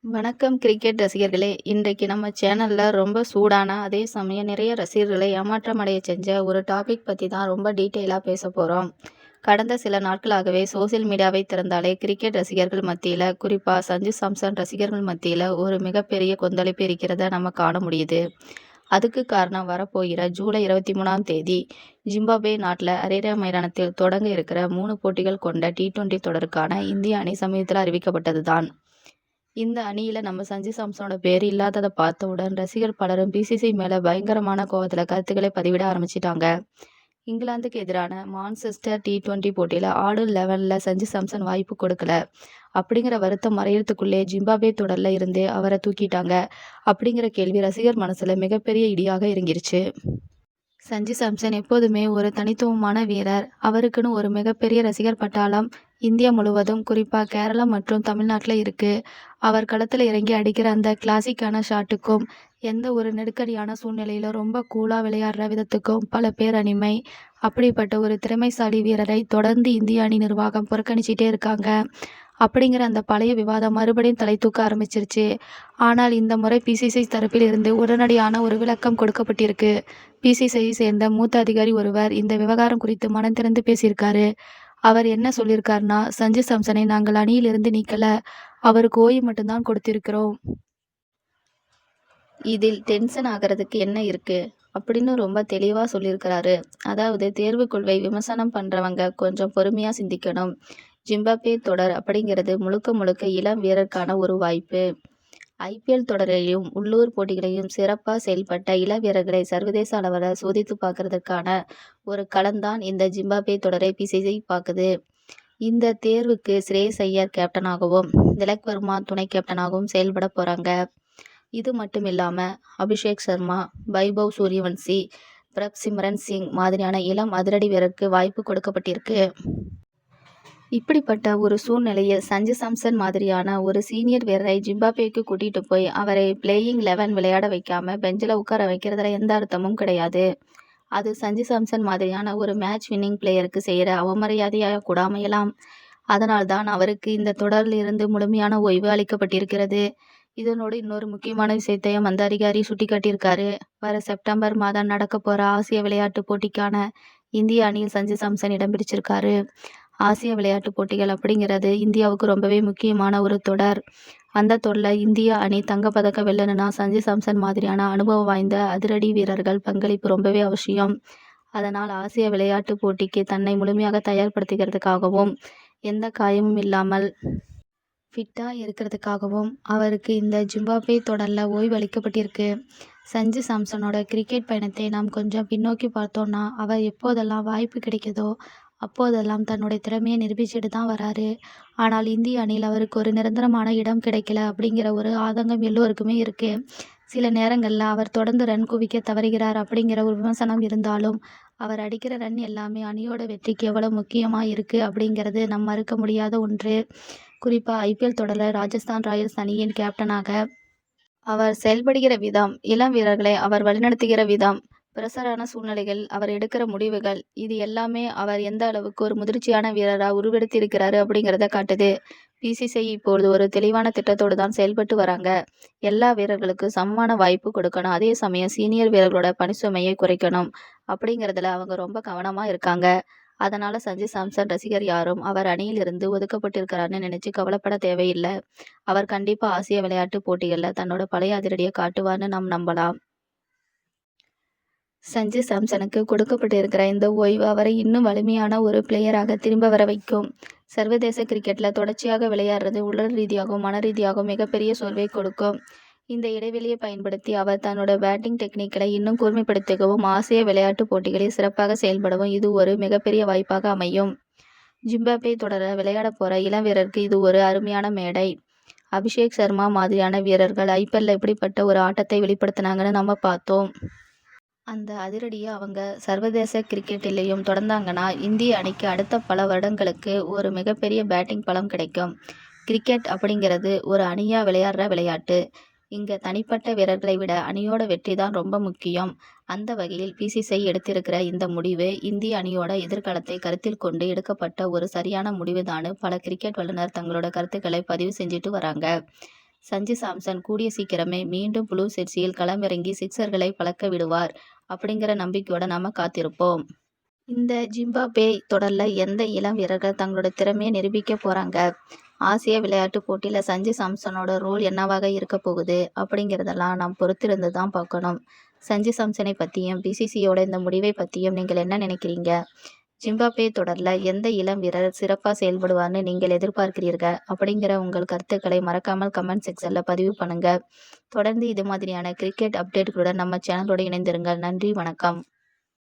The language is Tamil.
வணக்கம் கிரிக்கெட் ரசிகர்களே! இன்றைக்கு நம்ம சேனல்ல ரொம்ப சூடான, அதே சமயம் நிறைய ரசிகர்களை ஏமாற்றம் அடைய செஞ்ச ஒரு டாபிக் பத்தி தான் ரொம்ப டீட்டெயிலா பேசப் போறோம். கடந்த சில நாட்களாகவே சோசியல் மீடியாவை திறந்தாலே கிரிக்கெட் ரசிகர்கள் மத்தியில, குறிப்பா சஞ்சு சாம்சன் ரசிகர்கள் மத்தியில ஒரு மிகப்பெரிய கொந்தளிப்பு இருக்கிறத நம்ம காண முடியுது. அதுக்கு காரணம் வரப்போகிற ஜூலை 23ஆம் தேதி ஜிம்பாப்வே நாட்டுல ஹரேரே மைதானத்தில் தொடங்க இருக்கிற 3 போட்டிகள் கொண்ட T20 தொடருக்கான இந்திய அணி சமீபத்தில் அறிவிக்கப்பட்டது தான். இந்த அணியில நம்ம சஞ்சு சாம்சனோட பேர் இல்லாதத பார்த்தவுடன் ரசிகர் பலரும் பிசிசி மேல பயங்கரமான கோவத்துல கருத்துக்களை பதிவிட ஆரம்பிச்சிட்டாங்க. இங்கிலாந்துக்கு எதிரான மான்செஸ்டர் T20 போட்டியில ஆடும் 11ல சஞ்சு சாம்சன் வாய்ப்பு கொடுக்கல அப்படிங்கிற வருத்தம் மறையறதுக்குள்ளே ஜிம்பாப்வே தொடர்ல இருந்தே அவரை தூக்கிட்டாங்க அப்படிங்கிற கேள்வி ரசிகர் மனசுல மிகப்பெரிய இடியாக இறங்கிருச்சு. சஞ்சு சாம்சன் எப்போதுமே ஒரு தனித்துவமான வீரர். அவருக்குன்னு ஒரு மிகப்பெரிய ரசிகர் பட்டாளம் இந்தியா முழுவதும், குறிப்பா கேரளா மற்றும் தமிழ்நாட்டுல இருக்கு. அவர் களத்துல இறங்கி அடிக்கிற அந்த கிளாசிக்கான ஷாட்டுக்கும், எந்த ஒரு நெருக்கடியான சூழ்நிலையில ரொம்ப கூலா விளையாடுற விதத்துக்கும் பல பேர் அடிமை. அப்படிப்பட்ட ஒரு திறமைசாலி வீரரை தொடர்ந்து இந்திய அணி நிர்வாகம் புறக்கணிச்சிட்டே இருக்காங்க. அப்படிங்கிற அந்த பழைய விவாதம் மறுபடியும் தலை தூக்க ஆரம்பிச்சிருச்சு. ஆனால் இந்த முறை பிசிசி தரப்பில் இருந்து உடனடியான ஒரு விளக்கம் கொடுக்கப்பட்டிருக்கு. பிசிசிஐ சேர்ந்த மூத்த அதிகாரி ஒருவர் இந்த விவகாரம் குறித்து மனம் திறந்து பேசியிருக்காரு. அவர் என்ன சொல்லியிருக்காருன்னா, சஞ்சு சாம்சனை நாங்கள் அணியிலிருந்து நீக்கல, அவருக்கு ஓய்வு மட்டும்தான் கொடுத்திருக்கிறோம். இதில் டென்ஷன் ஆகிறதுக்கு என்ன இருக்கு அப்படின்னு ரொம்ப தெளிவா சொல்லியிருக்கிறாரு. அதாவது தேர்வுக்குழுவை விமர்சனம் பண்றவங்க கொஞ்சம் பொறுமையா சிந்திக்கணும். ஜிம்பாப்வே தொடர் அப்படிங்கிறது முழுக்க முழுக்க இளம் வீரருக்கான ஒரு வாய்ப்பு. ஐபிஎல் தொடரையும் உள்ளூர் போட்டிகளையும் சிறப்பா செயல்பட்ட இள வீரர்களை சர்வதேச அளவில் சோதித்து பார்க்கறதுக்கான ஒரு களம்தான் இந்த ஜிம்பாப்வே தொடரை பிசிசி பார்க்குது. இந்த தேர்வுக்கு ஸ்ரேயஸ் ஐயர் கேப்டனாகவும், திலக் வர்மா துணை கேப்டனாகவும் செயல்பட போறாங்க. இது மட்டும் இல்லாம அபிஷேக் சர்மா, வைபவ் சூரியவன்சி, பிரப் சிம்ரன் சிங் மாதிரியான இளம் அதிரடி வீரருக்கு வாய்ப்பு கொடுக்கப்பட்டிருக்கு. இப்படிப்பட்ட ஒரு சூழ்நிலையில் சஞ்சு சாம்சன் மாதிரியான ஒரு சீனியர் வீரரை ஜிம்பாப்வேக்கு கூட்டிட்டு போய் அவரை பிளேயிங் 11 விளையாட வைக்காம பெஞ்சில் உட்கார வைக்கிறதுல எந்த அர்த்தமும் கிடையாது. அது சஞ்சு சாம்சன் மாதிரியான ஒரு மேட்ச் வின்னிங் பிளேயருக்கு செய்யற அவமரியாதையாக கூட அமையலாம். அதனால்தான் அவருக்கு இந்த தொடரில் இருந்து முழுமையான ஓய்வு அளிக்கப்பட்டிருக்கிறது. இதனோடு இன்னொரு முக்கியமான விஷயத்தையும் அந்த அதிகாரி சுட்டிக்காட்டியிருக்காரு. வர செப்டம்பர் மாதம் நடக்க போற ஆசிய விளையாட்டு போட்டிக்கான இந்திய அணியில் சஞ்சு சாம்சன் இடம் பிடிச்சிருக்காரு. ஆசிய விளையாட்டு போட்டிகள் அப்படிங்கிறது இந்தியாவுக்கு ரொம்பவே முக்கியமான ஒரு தொடர். அந்த தொடர்ல இந்திய அணி தங்கப்பதக்கம் வெல்லணும்னா சஞ்சு சாம்சன் மாதிரியான அனுபவம் வாய்ந்த அதிரடி வீரர்கள் பங்களிப்பு ரொம்பவே அவசியம். அதனால் ஆசிய விளையாட்டு போட்டிக்கு தன்னை முழுமையாக தயார்படுத்திக்கிறதுக்காகவும், எந்த காயமும் இல்லாமல் ஃபிட்டா இருக்கிறதுக்காகவும் அவருக்கு இந்த ஜிம்பாப்வே தொடர்ல ஓய்வு அளிக்கப்பட்டிருக்கு. சஞ்சு சாம்சனோட கிரிக்கெட் பயணத்தை நாம் கொஞ்சம் பின்னோக்கி பார்த்தோம்னா, அவர் எப்போதெல்லாம் வாய்ப்பு கிடைக்குதோ அப்போதெல்லாம் தன்னுடைய திறமையை நிரூபிச்சுட்டு தான் வராரு. ஆனால் இந்திய அணியில் அவருக்கு ஒரு நிரந்தரமான இடம் கிடைக்கல அப்படிங்கிற ஒரு ஆதங்கம் எல்லோருக்குமே இருக்கு. சில நேரங்கள்ல அவர் தொடர்ந்து ரன் குவிக்க தவறுகிறார் அப்படிங்கிற ஒரு விமர்சனம் இருந்தாலும், அவர் அடிக்கிற ரன் எல்லாமே அணியோட வெற்றிக்கு எவ்வளவு முக்கியமா இருக்கு அப்படிங்கிறது நம் மறுக்க முடியாத ஒன்று. குறிப்பா ஐபிஎல் தொடர்ல ராஜஸ்தான் ராயல்ஸ் அணியின் கேப்டனாக அவர் செயல்படுகிற விதம், இளம் வீரர்களை அவர் வழிநடத்துகிற விதம், பிரஷரான சூழ்நிலைகள் அவர் எடுக்கிற முடிவுகள், இது எல்லாமே அவர் எந்த அளவுக்கு ஒரு முதிர்ச்சியான வீரரா உருவெடுத்திருக்கிறாரு அப்படிங்கிறத காட்டுது. பிசிசிஐ இப்பொழுது ஒரு தெளிவான திட்டத்தோடு தான் செயல்பட்டு வராங்க. எல்லா வீரர்களுக்கும் சமமான வாய்ப்பு கொடுக்கணும், அதே சமயம் சீனியர் வீரர்களோட பணிச்சுமையை குறைக்கணும் அப்படிங்கிறதுல அவங்க ரொம்ப கவனமா இருக்காங்க. அதனால சஞ்சு சாம்சன் ரசிகர் யாரும் அவர் அணியில் இருந்து ஒதுக்கப்பட்டிருக்கிறாருன்னு நினைச்சு கவலைப்பட தேவையில்லை. அவர் கண்டிப்பா ஆசிய விளையாட்டு போட்டிகள்ல தன்னோட பழைய அதிரடியை காட்டுவார்னு நாம் நம்பலாம். சஞ்சு சாம்சனுக்கு கொடுக்கப்பட்டிருக்கிற இந்த ஓய்வு அவரை இன்னும் வலிமையான ஒரு பிளேயராக திரும்ப வர வைக்கும். சர்வதேச கிரிக்கெட்ல தொடர்ச்சியாக விளையாடுறது உடல் ரீதியாகவும் மன ரீதியாகவும் மிகப்பெரிய சோர்வை கொடுக்கும். இந்த இடைவெளியை பயன்படுத்தி அவர் தன்னோட பேட்டிங் டெக்னிக்களை இன்னும் கூர்மைப்படுத்திக்கவும், ஆசிய விளையாட்டு போட்டிகளில் சிறப்பாக செயல்படவும் இது ஒரு மிகப்பெரிய வாய்ப்பாக அமையும். ஜிம்பாப்வே தொடர விளையாட போற இளம் வீரருக்கு இது ஒரு அருமையான மேடை. அபிஷேக் சர்மா மாதிரியான வீரர்கள் ஐபிஎல்ல எப்படிப்பட்ட ஒரு ஆட்டத்தை வெளிப்படுத்தினாங்கன்னு நம்ம பார்த்தோம். அந்த அதிரடியை அவங்க சர்வதேச கிரிக்கெட்டிலையும் தொடர்ந்தாங்கன்னா இந்திய அணிக்கு அடுத்த பல வருடங்களுக்கு ஒரு மிகப்பெரிய பேட்டிங் பலம் கிடைக்கும். கிரிக்கெட் அப்படிங்கிறது ஒரு அணியா விளையாடுற விளையாட்டு. இங்க தனிப்பட்ட வீரர்களை விட அணியோட வெற்றி தான் ரொம்ப முக்கியம். அந்த வகையில் பிசிசிஐ எடுத்திருக்கிற இந்த முடிவு இந்திய அணியோட எதிர்காலத்தை கருத்தில் கொண்டு எடுக்கப்பட்ட ஒரு சரியான முடிவுதான்னு பல கிரிக்கெட் வல்லுநர் தங்களோட கருத்துக்களை பதிவு செஞ்சுட்டு வராங்க. சஞ்சு சாம்சன் கூடிய சீக்கிரமே மீண்டும் ப்ளூ ஜெர்சியில் களமிறங்கி சிக்சர்களை பழக்க விடுவார் அப்படிங்கிற நம்பிக்கையோட நாம காத்திருப்போம். இந்த ஜிம்பாப்வே தொடர்ல எந்த இளம் வீரர்கள் தங்களோட திறமையை நிரூபிக்க போறாங்க? ஆசிய விளையாட்டுப் போட்டியில சஞ்சு சாம்சனோட ரோல் என்னவாக இருக்க போகுது அப்படிங்கிறதெல்லாம் நாம் பொறுத்திருந்து தான் பார்க்கணும். சஞ்சு சாம்சனை பத்தியும் பிசிசியோட இந்த முடிவை பத்தியும் நீங்கள் என்ன நினைக்கிறீங்க? ஜிம்பாப்வே தொடர்ல எந்த இளம் வீரர் சிறப்பா செயல்படுவார்னு நீங்கள் எதிர்பார்க்கிறீர்கள் அப்படிங்கிற உங்கள் கருத்துக்களை மறக்காமல் கமெண்ட் செக்ஷன்ல பதிவு பண்ணுங்க. தொடர்ந்து இது மாதிரியான கிரிக்கெட் அப்டேட்களுடன் நம்ம சேனலோட இணைந்திருங்கள். நன்றி, வணக்கம்.